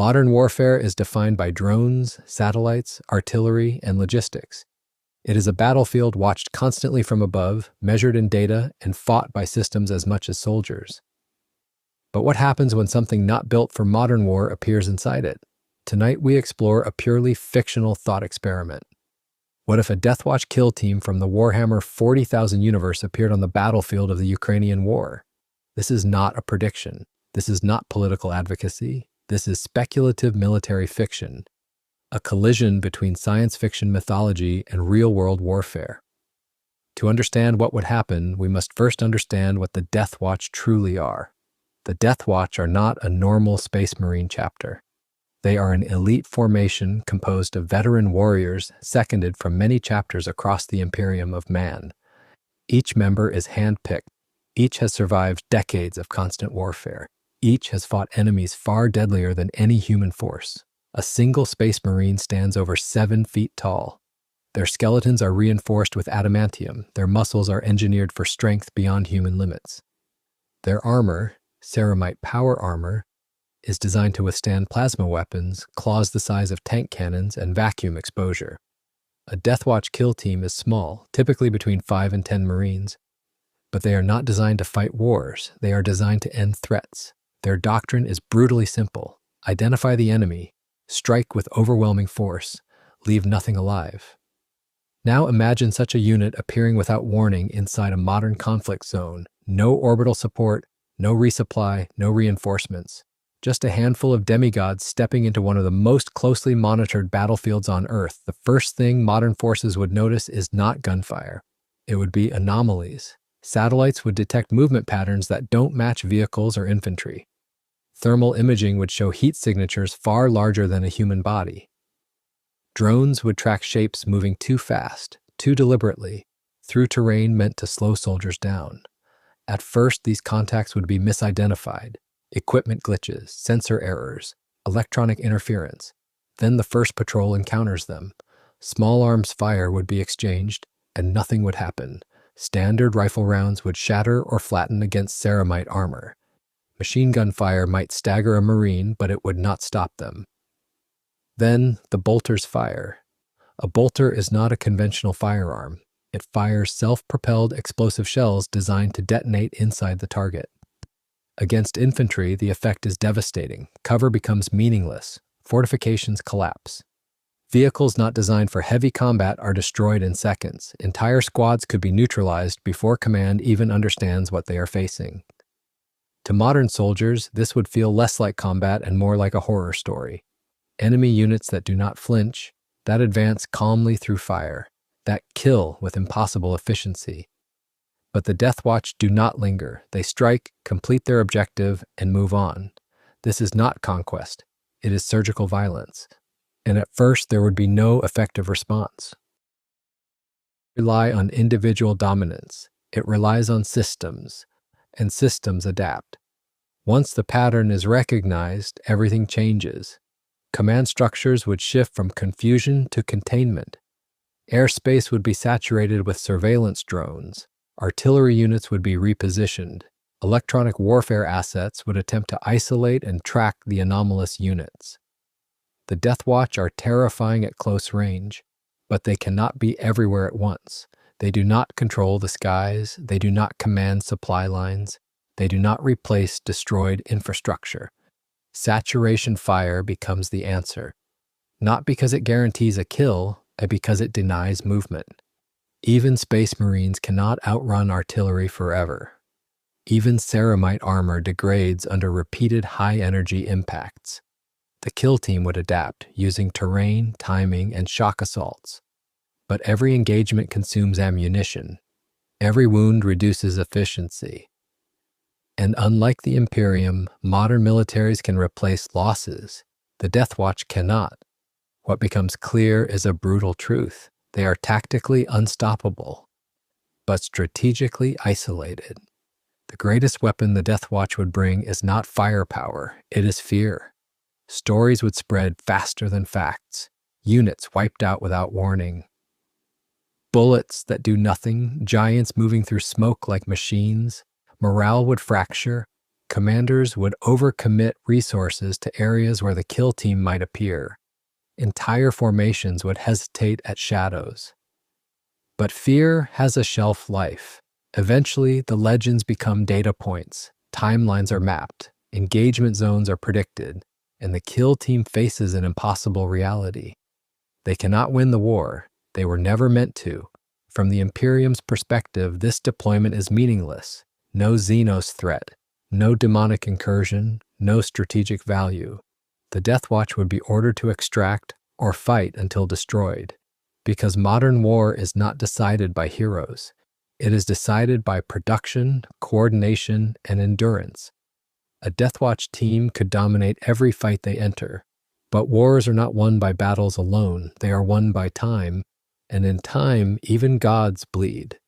Modern warfare is defined by drones, satellites, artillery, and logistics. It is a battlefield watched constantly from above, measured in data, and fought by systems as much as soldiers. But what happens when something not built for modern war appears inside it? Tonight we explore a purely fictional thought experiment. What if a Deathwatch kill team from the Warhammer 40,000 universe appeared on the battlefield of the Ukrainian war? This is not a prediction. This is not political advocacy. This is speculative military fiction, a collision between science fiction mythology and real-world warfare. To understand what would happen, we must first understand what the Deathwatch truly are. The Deathwatch are not a normal Space Marine chapter. They are an elite formation composed of veteran warriors seconded from many chapters across the Imperium of Man. Each member is handpicked. Each has survived decades of constant warfare. Each has fought enemies far deadlier than any human force. A single Space Marine stands over 7 feet tall. Their skeletons are reinforced with adamantium. Their muscles are engineered for strength beyond human limits. Their armor, ceramite power armor, is designed to withstand plasma weapons, claws the size of tank cannons, and vacuum exposure. A Deathwatch kill team is small, typically between 5 and 10 Marines, but they are not designed to fight wars. They are designed to end threats. Their doctrine is brutally simple. Identify the enemy, strike with overwhelming force, leave nothing alive. Now imagine such a unit appearing without warning inside a modern conflict zone. No orbital support, no resupply, no reinforcements. Just a handful of demigods stepping into one of the most closely monitored battlefields on Earth. The first thing modern forces would notice is not gunfire. It would be anomalies. Satellites would detect movement patterns that don't match vehicles or infantry. Thermal imaging would show heat signatures far larger than a human body. Drones would track shapes moving too fast, too deliberately, through terrain meant to slow soldiers down. At first, these contacts would be misidentified. Equipment glitches, sensor errors, electronic interference. Then the first patrol encounters them. Small arms fire would be exchanged, and nothing would happen. Standard rifle rounds would shatter or flatten against ceramite armor. Machine gun fire might stagger a Marine, but it would not stop them. Then the bolters fire. A bolter is not a conventional firearm. It fires self-propelled explosive shells designed to detonate inside the target. Against infantry, the effect is devastating. Cover becomes meaningless. Fortifications collapse. Vehicles not designed for heavy combat are destroyed in seconds. Entire squads could be neutralized before command even understands what they are facing. To modern soldiers, this would feel less like combat and more like a horror story. Enemy units that do not flinch, that advance calmly through fire, that kill with impossible efficiency. But the Deathwatch do not linger. They strike, complete their objective, and move on. This is not conquest. It is surgical violence. And at first, there would be no effective response. It relies on individual dominance. It relies on systems, and systems adapt. Once the pattern is recognized, everything changes. Command structures would shift from confusion to containment. Airspace would be saturated with surveillance drones. Artillery units would be repositioned. Electronic warfare assets would attempt to isolate and track the anomalous units. The Deathwatch are terrifying at close range, but they cannot be everywhere at once. They do not control the skies. They do not command supply lines. They do not replace destroyed infrastructure. Saturation fire becomes the answer, not because it guarantees a kill, but because it denies movement. Even Space Marines cannot outrun artillery forever. Even ceramite armor degrades under repeated high-energy impacts. The kill team would adapt, using terrain, timing, and shock assaults. But every engagement consumes ammunition. Every wound reduces efficiency. And unlike the Imperium, modern militaries can replace losses. The Deathwatch cannot. What becomes clear is a brutal truth. They are tactically unstoppable, but strategically isolated. The greatest weapon the Deathwatch would bring is not firepower, it is fear. Stories would spread faster than facts. Units wiped out without warning. Bullets that do nothing, giants moving through smoke like machines. Morale would fracture. Commanders would overcommit resources to areas where the kill team might appear. Entire formations would hesitate at shadows. But fear has a shelf life. Eventually, the legends become data points, timelines are mapped, engagement zones are predicted, and the kill team faces an impossible reality. They cannot win the war. They were never meant to. From the Imperium's perspective, this deployment is meaningless. No Xenos threat, no demonic incursion, no strategic value. The Deathwatch would be ordered to extract or fight until destroyed, because modern war is not decided by heroes. It is decided by production, coordination, and endurance. A Deathwatch team could dominate every fight they enter, but wars are not won by battles alone. They are won by time, and in time, even gods bleed.